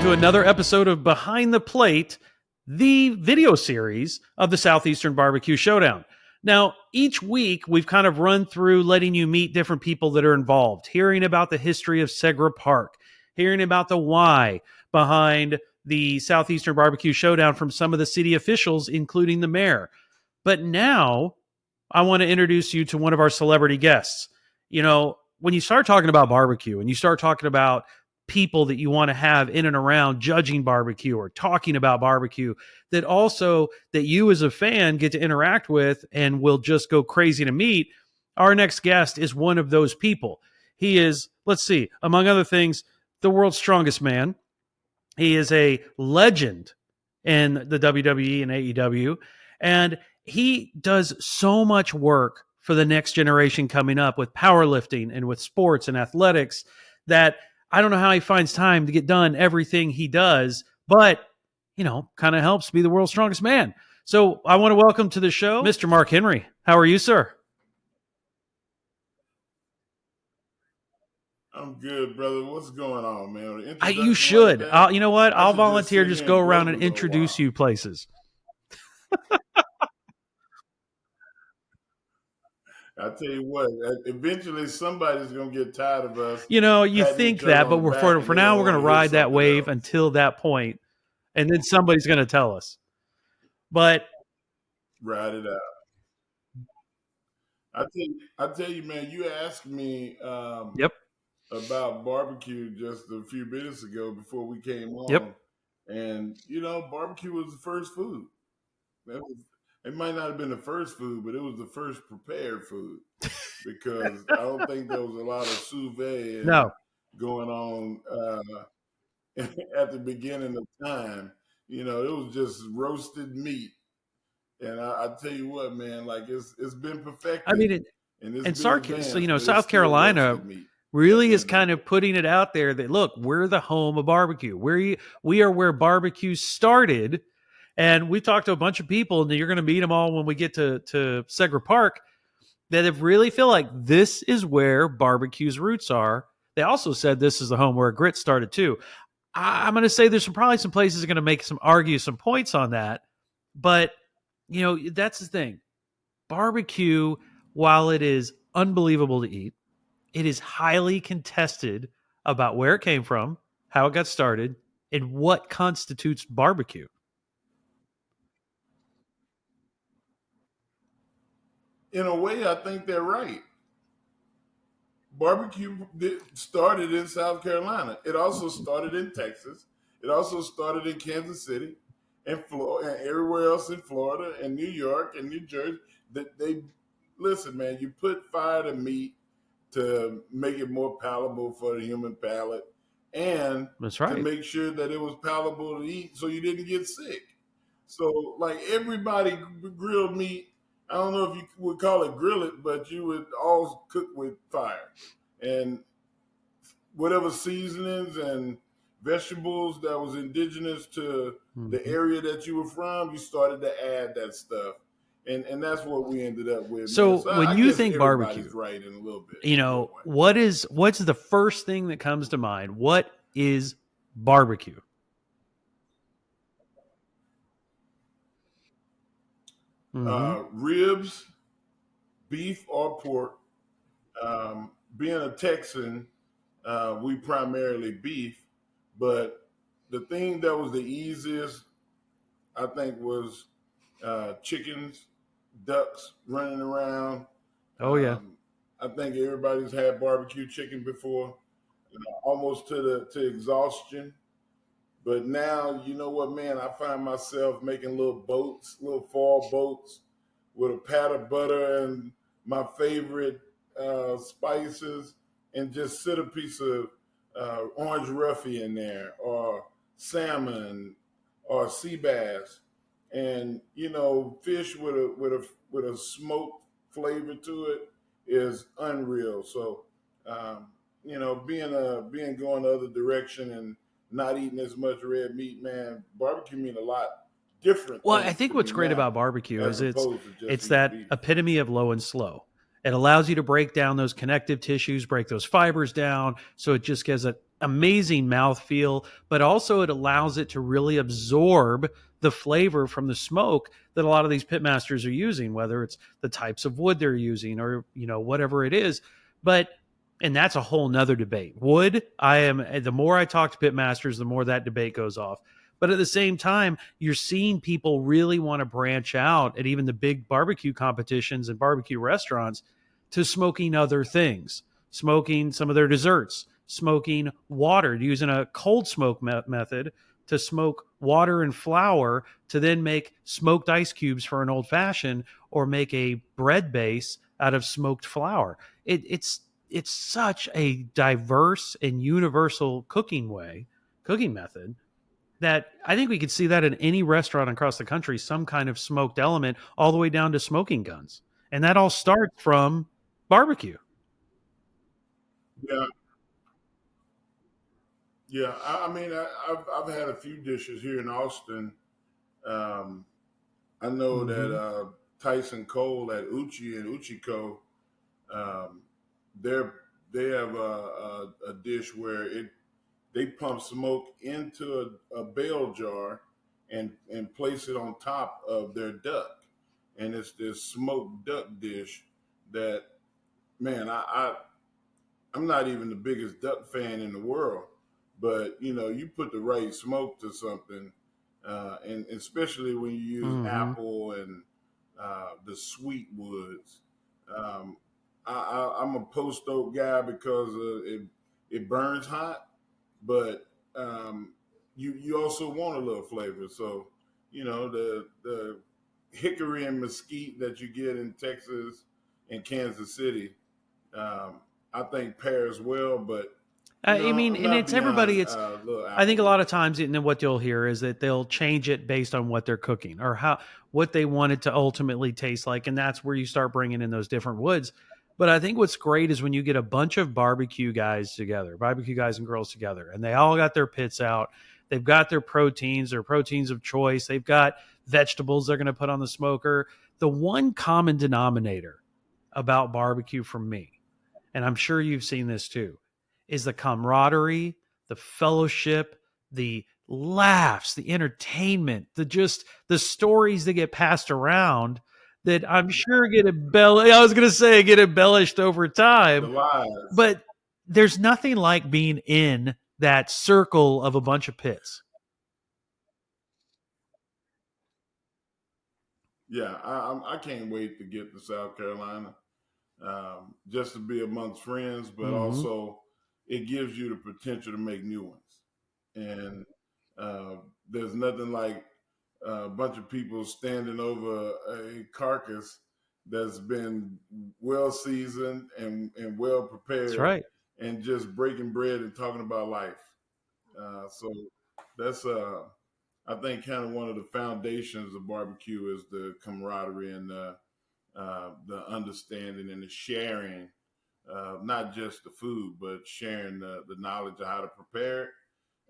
to another episode of Behind the Plate, the video series of the Southeastern BBQ Showdown. Now, each week we've kind of run through letting you meet different people that are involved, hearing about the history of Segra Park, hearing about the why behind the Southeastern BBQ Showdown from some of the city officials, including the mayor. But now I want to introduce you to one of our celebrity guests. You know, when you start talking about barbecue and you start talking about people that you want to have in and around judging barbecue or talking about barbecue, that also that you as a fan get to interact with and will just go crazy to meet, our next guest is one of those people. He is, let's see, among other things, the world's strongest man. He is a legend in the WWE and AEW, and he does so much work for the next generation coming up with powerlifting and with sports and athletics that I don't know how he finds time to get done everything he does, but, you know, kind of helps be the world's strongest man. So I want to welcome to the show, Mr. Mark Henry. How are you, sir? I'm good, brother. What's going on, man? You should. You know what? I'll volunteer. Just go around and introduce you places. I tell you what, eventually somebody's going to get tired of us. You know, you think that, but for now, we're going to ride that wave until that point, and then somebody's going to tell us. But ride it out. I tell you, man, you asked me about barbecue just a few minutes ago before we came on. Yep. And, you know, barbecue was the first food. It might not have been the first food, but it was the first prepared food because I don't think there was a lot of sous vide going on at the beginning of time. You know, it was just roasted meat. And I tell you what, man, like it's been perfected. I mean, South Carolina really is kind of putting it out there that, look, we're the home of barbecue. We are where barbecue started. And we've talked to a bunch of people, and you're going to meet them all when we get to Segra Park, that have really feel like this is where barbecue's roots are. They also said this is the home where grit started too. I'm going to say there's probably some places that are going to argue some points on that. But, you know, that's the thing. Barbecue, while it is unbelievable to eat, it is highly contested about where it came from, how it got started, and what constitutes barbecue. In a way, I think they're right. Barbecue started in South Carolina. It also started in Texas. It also started in Kansas City and Florida, and everywhere else in Florida and New York and New Jersey. Listen, man, you put fire to meat to make it more palatable for the human palate, and that's right, to make sure that it was palatable to eat so you didn't get sick. So, like, everybody grilled meat. I don't know if you would call it grill it, but you would all cook with fire. And whatever seasonings and vegetables that was indigenous to the area that you were from, you started to add that stuff. And that's what we ended up with. So when you think barbecue, right in a little bit, you know, what's the first thing that comes to mind? What is barbecue? Ribs, beef or pork. Being a Texan, we primarily beef, but the thing that was the easiest, I think, was chickens, ducks running around. Oh yeah. I think everybody's had barbecue chicken before, almost to exhaustion. But now, you know what, man, I find myself making little foil boats with a pat of butter and my favorite spices, and just sit a piece of orange roughy in there, or salmon, or sea bass, and, you know, fish with a smoked flavor to it is unreal. So, you know, being going the other direction and not eating as much red meat, man, barbecue mean a lot different. Well, I think what's great about barbecue is it's that epitome of low and slow. It allows you to break down those connective tissues, break those fibers down, so it just gives a amazing mouthfeel, but also it allows it to really absorb the flavor from the smoke that a lot of these pitmasters are using, whether it's the types of wood they're using or whatever it is. But and that's a whole nother debate. Wood, the more I talk to pitmasters, the more that debate goes off. But at the same time, you're seeing people really want to branch out at even the big barbecue competitions and barbecue restaurants to smoking other things, smoking some of their desserts, smoking water, using a cold smoke method to smoke water and flour to then make smoked ice cubes for an old fashioned, or make a bread base out of smoked flour. It's such a diverse and universal cooking method, that I think we could see that in any restaurant across the country, some kind of smoked element, all the way down to smoking guns. And that all starts from barbecue. Yeah, yeah. I mean, I've had a few dishes here in Austin. Um, I know that Mm-hmm. Tyson Cole at Uchi and Uchiko, um, they're they have a dish where they pump smoke into a bell jar and place it on top of their duck, and it's this smoked duck dish that, man, I'm not even the biggest duck fan in the world, but you put the right smoke to something, and especially when you use Mm-hmm. apple and the sweet woods. Um, I'm a post oak guy because it burns hot, but you also want a little flavor. So the hickory and mesquite that you get in Texas and Kansas City, um, I think pairs well. But I mean, I'm and not it's everybody. beyond It's little I think a Applewood. lot of times, and then what you'll hear is that they'll change it based on what they're cooking or what they want it to ultimately taste like, and that's where you start bringing in those different woods. But I think what's great is when you get a bunch of barbecue guys and girls together, and they all got their pits out. They've got their proteins of choice. They've got vegetables they're going to put on the smoker. The one common denominator about barbecue for me, and I'm sure you've seen this too, is the camaraderie, the fellowship, the laughs, the entertainment, the stories that get passed around that I'm sure get embellished. I was going to say get embellished over The time, lies. but there's nothing like being in that circle of a bunch of pits. Yeah, I can't wait to get to South Carolina, just to be amongst friends, but Mm-hmm. also it gives you the potential to make new ones. And uh, there's nothing like a bunch of people standing over a carcass that's been well seasoned and well That's prepared, right. and just breaking bread and talking about life. So that's I think kind of one of the foundations of barbecue is the camaraderie and the understanding and the sharing, not just the food, but sharing the knowledge of how to prepare it,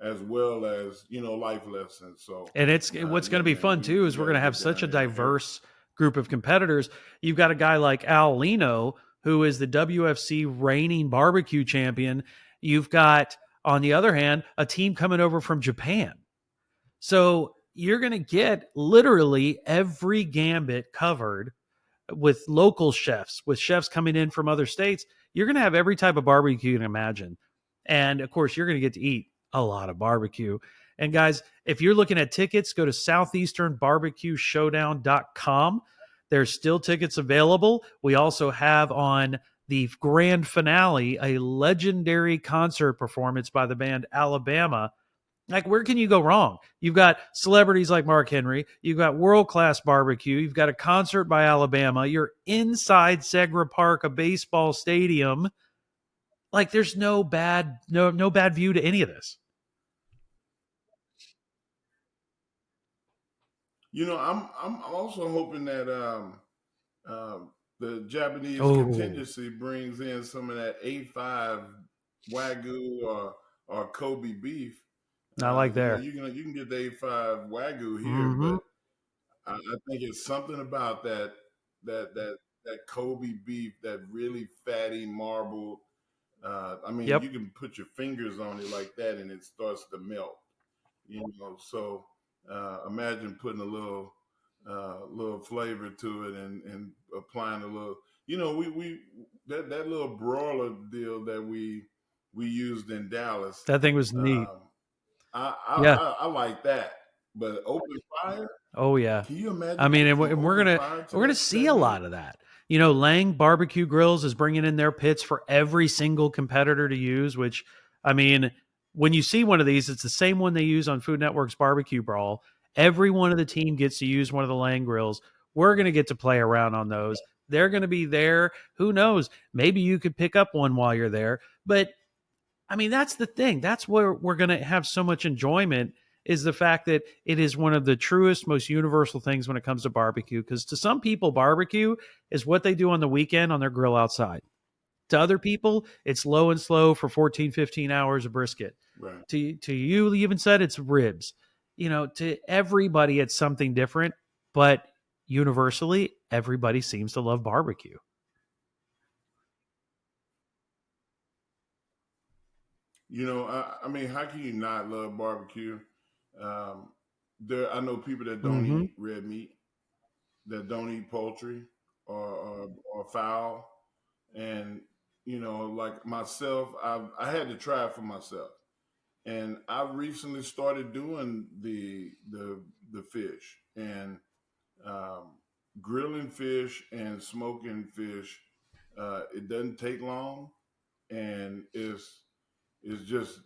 as well as life lessons. So, And it's what's going yeah, to be man, fun we too we is we're got going to to have get such a down there and hurt. diverse group of competitors. You've got a guy like Al Lino, who is the WFC reigning barbecue champion. You've got, on the other hand, a team coming over from Japan. So you're going to get literally every gambit covered with local chefs, with chefs coming in from other states. You're going to have every type of barbecue you can imagine. And of course, you're going to get to eat a lot of barbecue. And guys, if you're looking at tickets, go to southeasternbbqshowdown.com. There's still tickets available. We also have on the grand finale a legendary concert performance by the band Alabama. Like, where can you go wrong? You've got celebrities like Mark Henry. You've got world class barbecue. You've got a concert by Alabama. You're inside Segra Park, a baseball stadium. Like, there's no bad view to any of this. I'm also hoping that the Japanese Oh, contingency brings in some of that A5 Wagyu or Kobe beef. not like there. You can get the A5 Wagyu here, Mm-hmm. but I think it's something about that that Kobe beef, that really fatty marbled, I mean, Yep. you can put your fingers on it like that, and it starts to melt. So imagine putting a little flavor to it and applying a little. We that little broiler deal that we used in Dallas. That thing was neat. Um, I, I Yeah. I like that, but open fire. Oh yeah. Can you I imagine mean, putting and some we're open gonna fire to we're gonna see a that lot meat? of that. Lang Barbecue Grills is bringing in their pits for every single competitor to use. Which, I mean, when you see one of these, it's the same one they use on Food Network's Barbecue Brawl. Every one of the team gets to use one of the Lang grills. We're gonna get to play around on those. They're gonna be there. Who knows? Maybe you could pick up one while you're there. But I mean, that's the thing. That's where we're going to have so much enjoyment is the fact that it is one of the truest, most universal things when it comes to barbecue. Because to some people, barbecue is what they do on the weekend on their grill outside. To other people, it's low and slow for 14, 15 hours of brisket. Right. To you even said it's ribs. To everybody, it's something different. But universally, everybody seems to love barbecue. I mean, how can you not love barbecue? Um, I know people that don't Mm-hmm. eat red meat, that don't eat poultry or fowl, and like myself, I had to try it for myself, and I recently started doing the fish and um, grilling fish and smoking fish. It doesn't take long, and it's just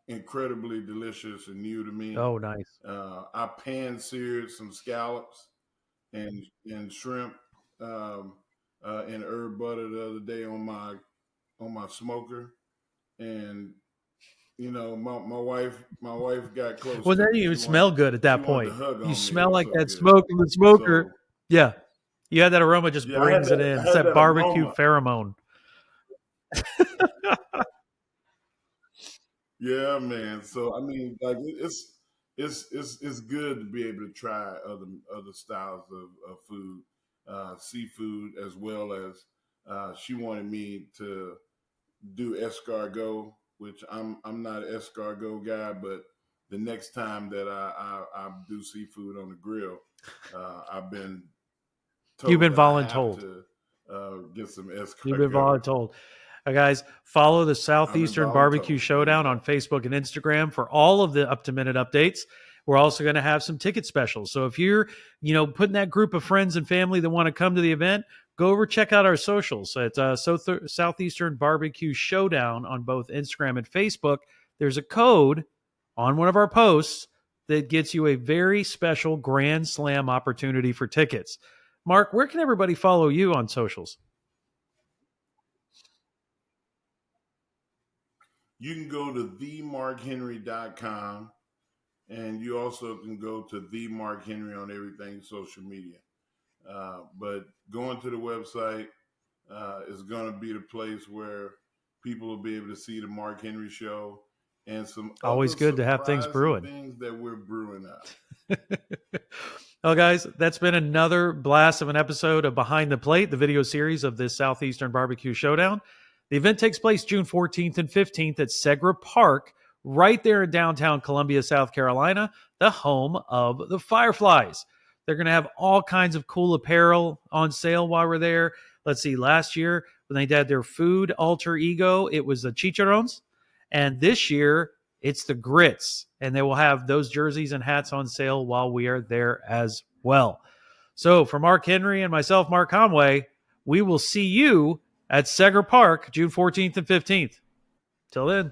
incredibly delicious and new to me. Oh, nice. I pan seared some scallops and shrimp and herb butter the other day on my smoker, and my wife got close Well, to then me. you She wanted smell good at she that wanted to point. hug You on me. It smell was like so that good. smoke in the smoker. So Yeah. You had that aroma just yeah, I had brings it that in. I It's had that that barbecue aroma. pheromone. Yeah, man. So I mean, like it's good to be able to try other styles of food, seafood, as well as she wanted me to do escargot, which I'm not an escargot guy, but the next time that I do seafood on the grill, I've been You've told been that I have voluntold. to get some You've been escargot. voluntold. Guys, follow the I've been Southeastern BBQ voluntold. There you Showdown go. on Facebook and Instagram for all of the up-to-minute updates. We're also going to have some ticket specials. So if you're, putting that group of friends and family that want to come to the event, go over check out our socials. It's Southeastern BBQ Showdown on both Instagram and Facebook. There's a code on one of our posts that gets you a very special Grand Slam opportunity for tickets. Mark, where can everybody follow you on socials? You can go to themarkhenry.com, and you also can go to the Mark Henry on everything social media. But going to the website is going to be the place where people will be able to see the Mark Henry show and some Always other good to have things surprising brewing. things that we're brewing up. Well, guys, that's been another blast of an episode of Behind the Plate, the video series of this Southeastern BBQ Showdown. The event takes place June 14th and 15th at Segra Park, right there in downtown Columbia, South Carolina, the home of the Fireflies. They're going to have all kinds of cool apparel on sale while we're there. Let's see, last year when they had their food alter ego, it was the Chicharrones. And this year, it's the Grits, and they will have those jerseys and hats on sale while we are there as well. So, for Mark Henry and myself, Mark Conway, we will see you at Seger Park June 14th and 15th. Till then.